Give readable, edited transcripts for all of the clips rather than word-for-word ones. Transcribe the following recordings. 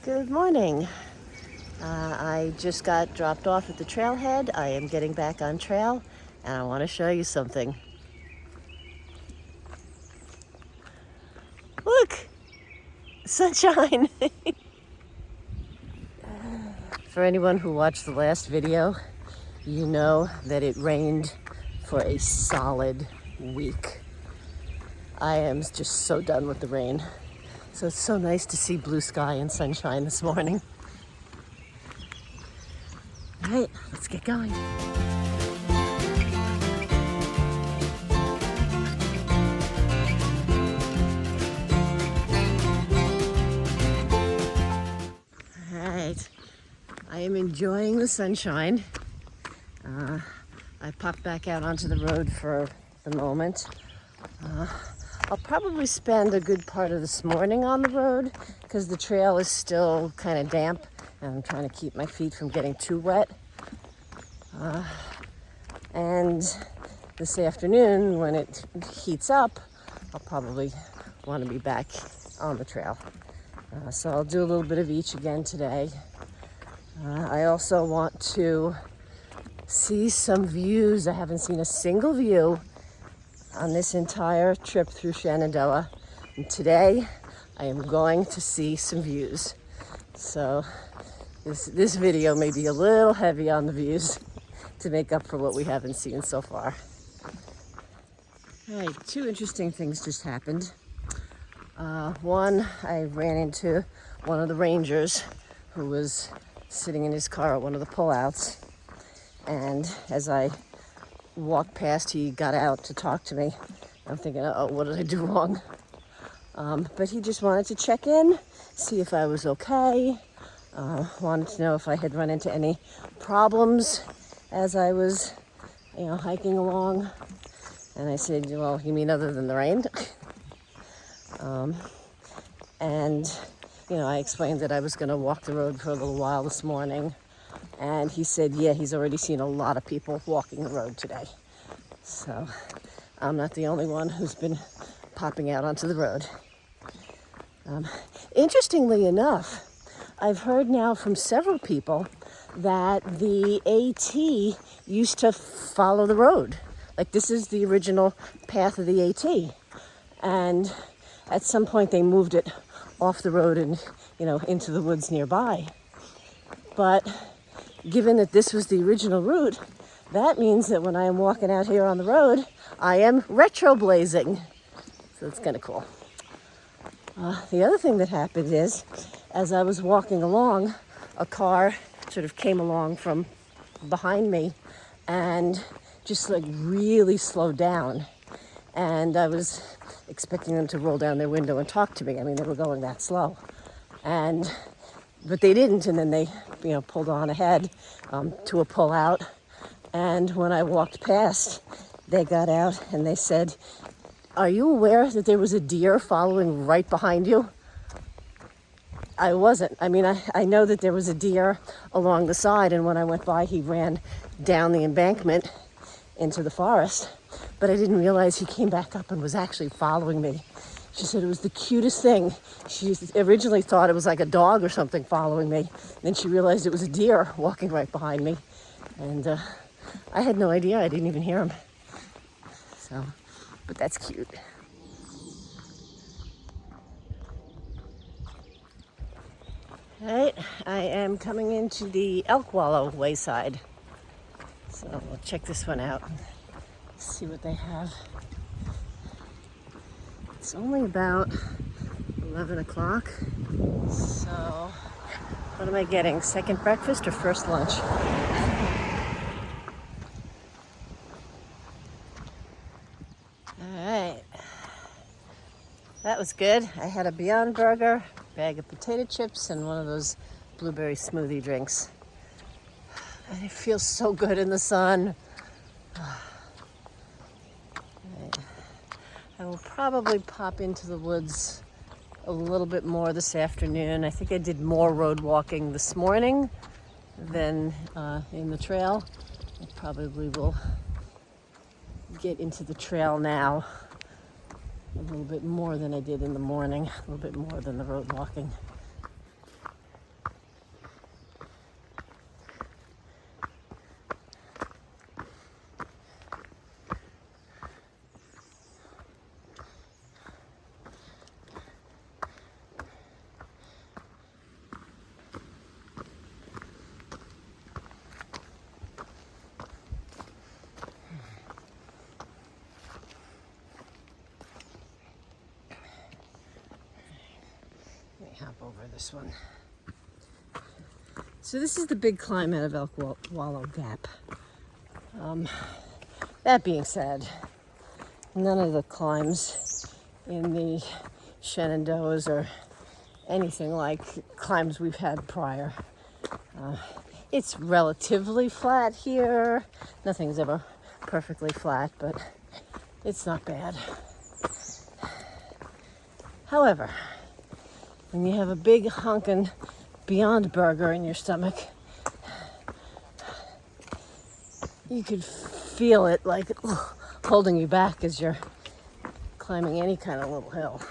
Good morning. I just got dropped off at the trailhead. I am getting back on trail, and I want to show you something. Look! Sunshine! For anyone who watched the last video, you know that it rained for a solid week. I am just so done with the rain. So it's so nice to see blue sky and sunshine this morning. All right, let's get going. All right, I am enjoying the sunshine. I popped back out onto the road for the moment. I'll probably spend a good part of this morning on the road because the trail is still kind of damp and I'm trying to keep my feet from getting too wet. And this afternoon, when it heats up, I'll probably want to be back on the trail. So I'll do a little bit of each again today. I also want to see some views. I haven't seen a single view on this entire trip through Shenandoah. And today, I am going to see some views. So this video may be a little heavy on the views to make up for what we haven't seen so far. All right, two interesting things just happened. One, I ran into one of the rangers who was sitting in his car at one of the pullouts. And as I walked past, he got out to talk to me. I'm thinking, oh, what did I do wrong? But he just wanted to check in, see if I was okay. Wanted to know if I had run into any problems as I was, hiking along. And I said, well, you mean other than the rain? And I explained that I was going to walk the road for a little while this morning. And he said, yeah, he's already seen a lot of people walking the road today. So I'm not the only one who's been popping out onto the road. Interestingly enough, I've heard now from several people that the AT used to follow the road. Like, this is the original path of the AT. And at some point they moved it off the road and, into the woods nearby. But given that this was the original route, that means that when I am walking out here on the road, I am retroblazing. So it's kind of cool. The other thing that happened is, as I was walking along, a car sort of came along from behind me and just really slowed down. And I was expecting them to roll down their window and talk to me. I mean, they were going that slow. But they didn't, and then they, pulled on ahead to a pullout. And when I walked past, they got out and they said, "Are you aware that there was a deer following right behind you?" I wasn't. I mean, I know that there was a deer along the side, and when I went by, he ran down the embankment into the forest. But I didn't realize he came back up and was actually following me. She said it was the cutest thing. She originally thought it was like a dog or something following me. Then she realized it was a deer walking right behind me. And I had no idea. I didn't even hear him. So, but that's cute. All right, I am coming into the Elk Wallow wayside. So we'll check this one out and see what they have. It's only about 11 o'clock. So what am I getting? Second breakfast or first lunch? All right. That was good. I had a Beyond Burger, bag of potato chips, and one of those blueberry smoothie drinks. And it feels so good in the sun. I will probably pop into the woods a little bit more this afternoon. I think I did more road walking this morning than in the trail. I probably will get into the trail now a little bit more than I did in the morning, a little bit more than the road walking. hop over this one. So this is the big climb out of Elk Wallow Gap. That being said, none of the climbs in the Shenandoahs are anything like climbs we've had prior. It's relatively flat here. Nothing's ever perfectly flat, but it's not bad. However, when you have a big honkin' Beyond Burger in your stomach, you could feel it like holding you back as you're climbing any kind of little hill.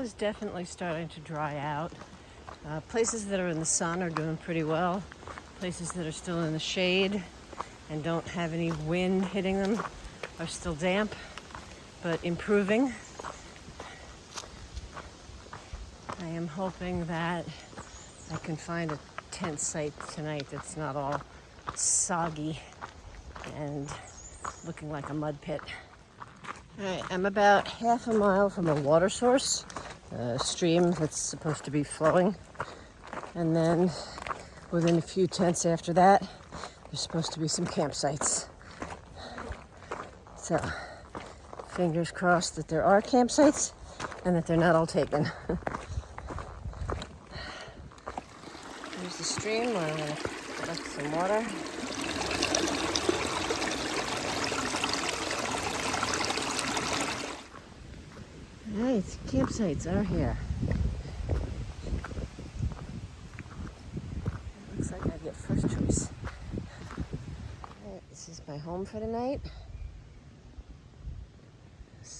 Is definitely starting to dry out. Places that are in the sun are doing pretty well. Places that are still in the shade and don't have any wind hitting them are still damp, but improving. I am hoping that I can find a tent site tonight that's not all soggy and looking like a mud pit. All right, I'm about half a mile from a water source, a stream that's supposed to be flowing. And then within a few tents after that, there's supposed to be some campsites. So, fingers crossed that there are campsites and that they're not all taken. There's the stream where I'm going to collect some water. Right, campsites are here. Looks like I get first choice. Right, this is my home for the night.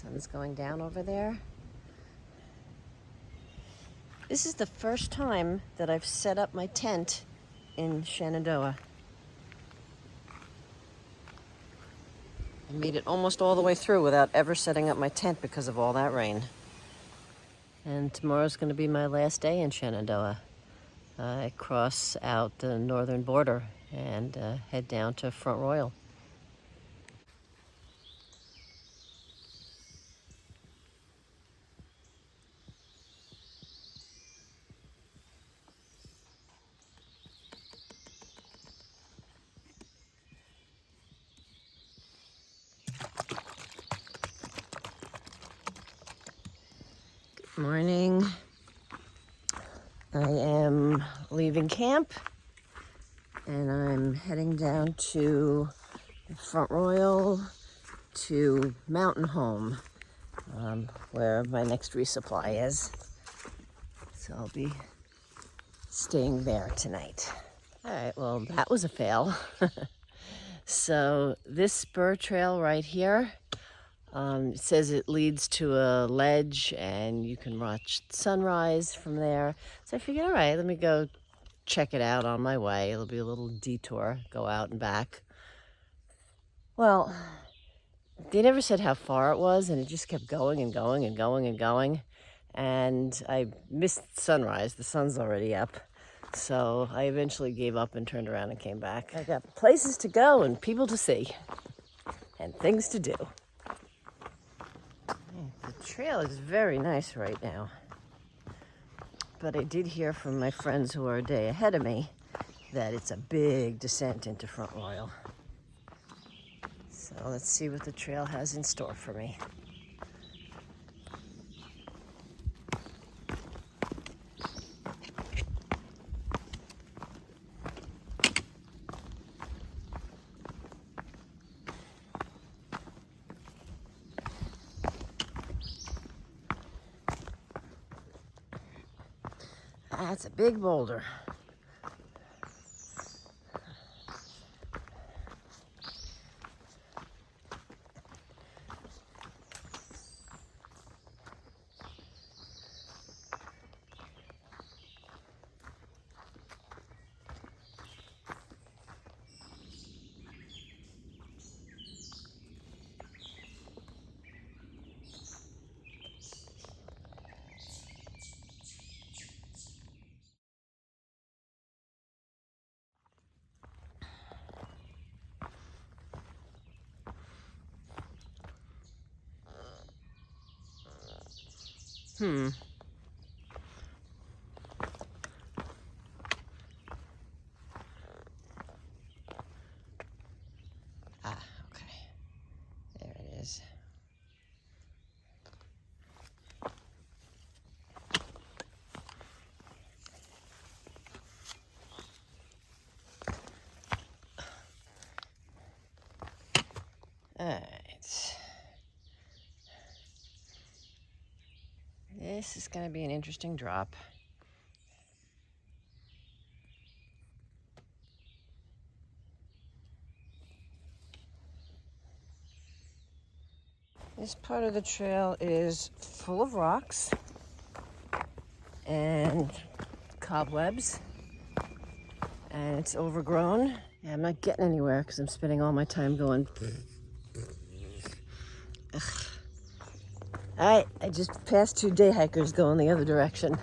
Sun's going down over there. This is the first time that I've set up my tent in Shenandoah. I made it almost all the way through without ever setting up my tent because of all that rain. And tomorrow's going to be my last day in Shenandoah. I cross out the northern border and head down to Front Royal. Morning. I am leaving camp and I'm heading down to Front Royal to Mountain Home, where my next resupply is. So I'll be staying there tonight. All right, well, that was a fail. So this spur trail right here, it says it leads to a ledge and you can watch sunrise from there. So I figured, all right, let me go check it out on my way. It'll be a little detour, go out and back. Well, they never said how far it was, and it just kept going and going and going and going. And I missed sunrise. The sun's already up. So I eventually gave up and turned around and came back. I got places to go and people to see and things to do. The trail is very nice right now, but I did hear from my friends who are a day ahead of me that it's a big descent into Front Royal. So let's see what the trail has in store for me. That's a big boulder. Okay. There it is. All right. This is going to be an interesting drop. This part of the trail is full of rocks and cobwebs, and it's overgrown. Yeah, I'm not getting anywhere because I'm spending all my time going. Ugh. All right, I just passed 2 day hikers going the other direction.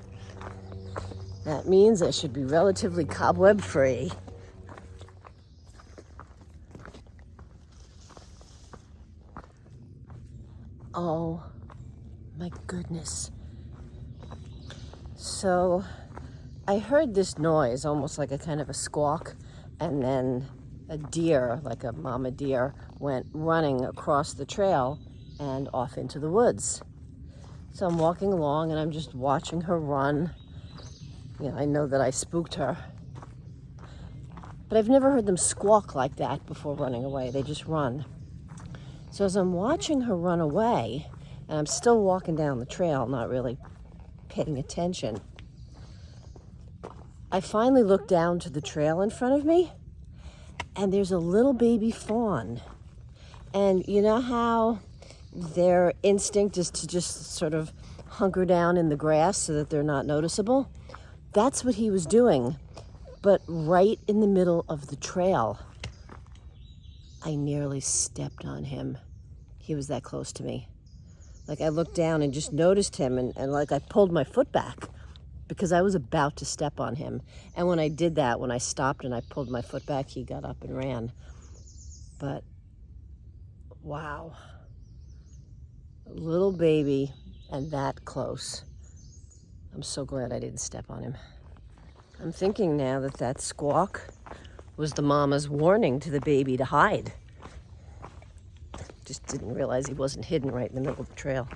That means I should be relatively cobweb free. Oh my goodness. So I heard this noise, almost like a kind of a squawk, and then a deer, like a mama deer, went running across the trail and off into the woods. So I'm walking along and I'm just watching her run. You know, I know that I spooked her. But I've never heard them squawk like that before running away. They just run. So as I'm watching her run away, and I'm still walking down the trail, not really paying attention, I finally look down to the trail in front of me, and there's a little baby fawn. And you know how their instinct is to just sort of hunker down in the grass so that they're not noticeable. That's what he was doing, but right in the middle of the trail. I nearly stepped on him. He was that close to me. Like, I looked down and just noticed him, and like I pulled my foot back because I was about to step on him. And when I did that, when I stopped and I pulled my foot back, he got up and ran. But wow, a little baby and that close. I'm so glad I didn't step on him. I'm thinking now that that squawk was the mama's warning to the baby to hide. Just didn't realize he wasn't hidden right in the middle of the trail.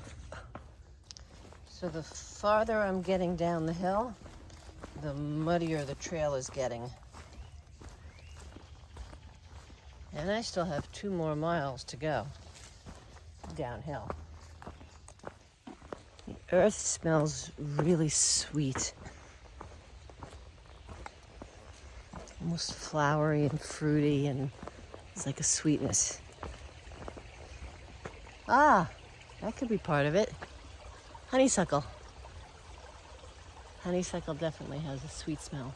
So the farther I'm getting down the hill, the muddier the trail is getting. And I still have 2 more miles to go downhill. The earth smells really sweet. Almost flowery and fruity, and it's like a sweetness. Ah, that could be part of it. Honeysuckle. Honeysuckle definitely has a sweet smell.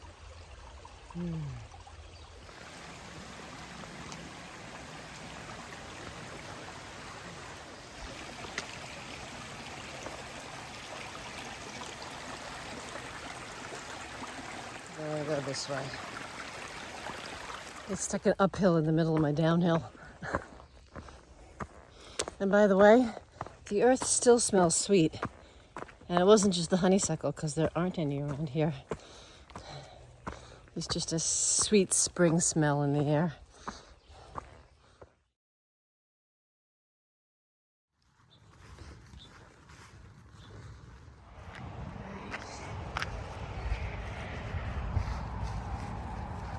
I'll go this way. It's stuck an uphill in the middle of my downhill. And by the way, the earth still smells sweet. And it wasn't just the honeysuckle, because there aren't any around here. It's just a sweet spring smell in the air.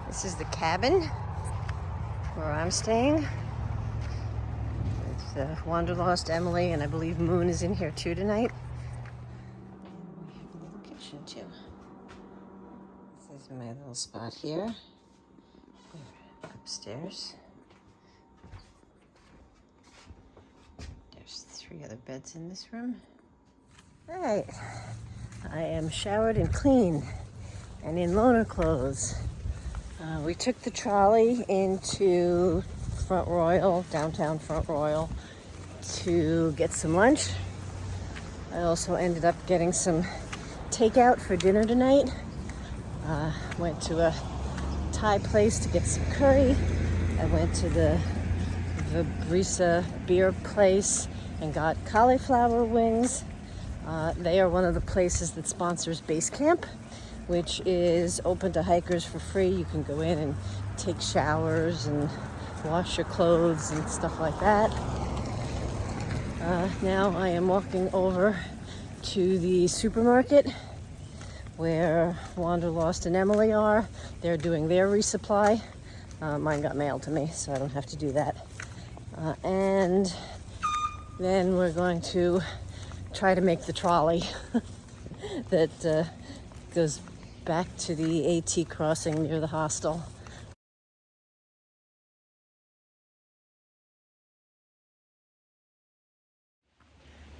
This is the cabin where I'm staying. It's Wanderlost Emily, and I believe Moon is in here too tonight. We have a little kitchen too. This is my little spot here. We're upstairs. There's 3 other beds in this room. All right, I am showered and clean and in loaner clothes. We took the trolley into Front Royal, downtown Front Royal, to get some lunch. I also ended up getting some takeout for dinner tonight. Went to a Thai place to get some curry. I went to the Brisa beer place and got cauliflower wings. They are one of the places that sponsors Base Camp, which is open to hikers for free. You can go in and take showers and wash your clothes and stuff like that. Now I am walking over to the supermarket where Wanderlost and Emily are. They're doing their resupply. Mine got mailed to me, so I don't have to do that. And then we're going to try to make the trolley that goes back to the AT crossing near the hostel.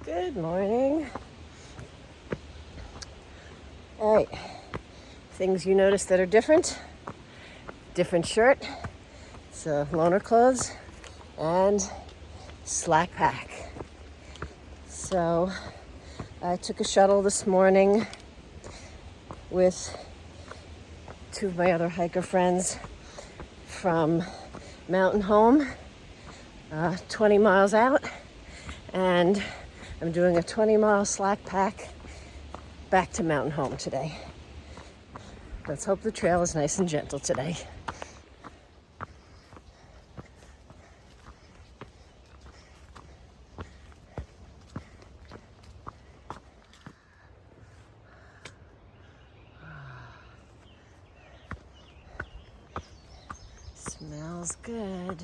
Good morning. All right, things you notice that are different. Different shirt, so loaner clothes, and slack pack. So I took a shuttle this morning with 2 of my other hiker friends from Mountain Home, 20 miles out, and I'm doing a 20-mile slack pack back to Mountain Home today. Let's hope the trail is nice and gentle today. Smells good.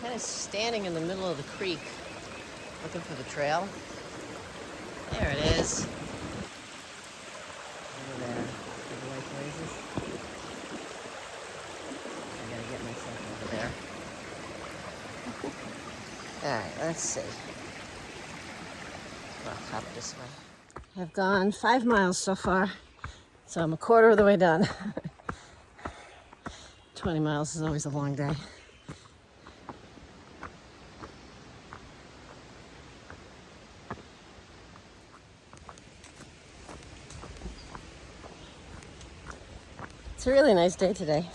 Kind of standing in the middle of the creek, looking for the trail. There it is. Over there. See the white blazes? I gotta get myself over there. Alright, let's see. I'll hop this way. I've gone 5 miles so far, so I'm a quarter of the way done. 20 miles is always a long day. It's a really nice day today.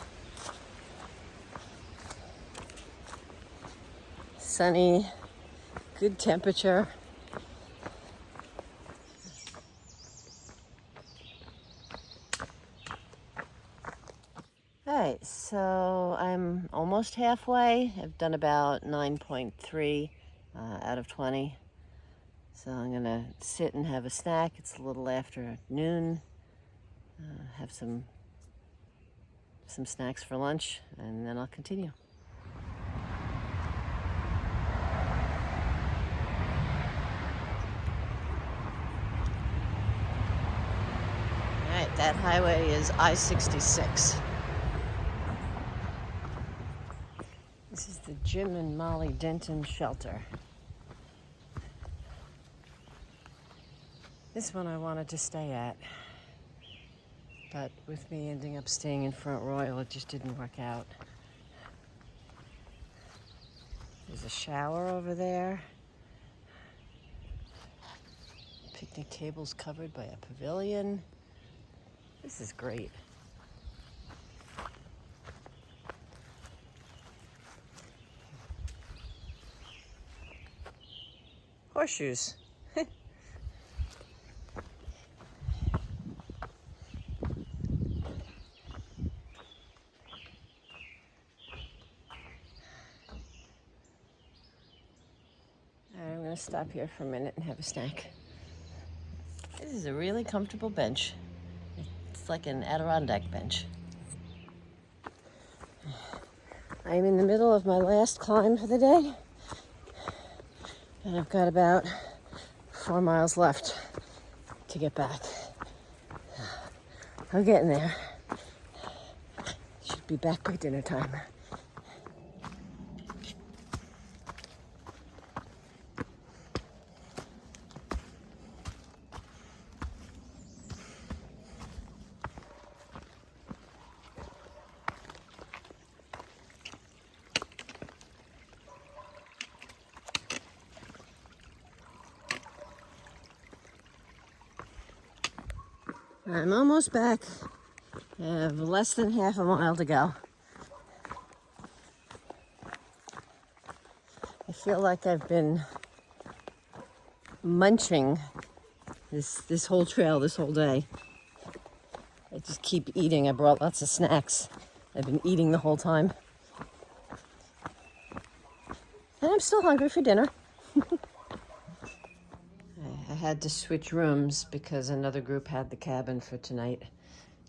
Sunny, good temperature. All right, so I'm almost halfway. I've done about 9.3 out of 20. So I'm gonna sit and have a snack. It's a little after noon. Have some snacks for lunch, and then I'll continue. All right, that highway is I-66. This is the Jim and Molly Denton shelter. This one I wanted to stay at, but with me ending up staying in Front Royal, it just didn't work out. There's a shower over there. Picnic tables covered by a pavilion. This is great. Horseshoes. I'm going to stop here for a minute and have a snack. This is a really comfortable bench. It's like an Adirondack bench. I'm in the middle of my last climb for the day, and I've got about 4 miles left to get back. I'm getting there. Should be back by dinner time. I'm almost back. I have less than half a mile to go. I feel like I've been munching this whole trail, this whole day. I just keep eating. I brought lots of snacks. I've been eating the whole time. And I'm still hungry for dinner. I had to switch rooms because another group had the cabin for tonight.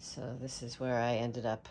So this is where I ended up.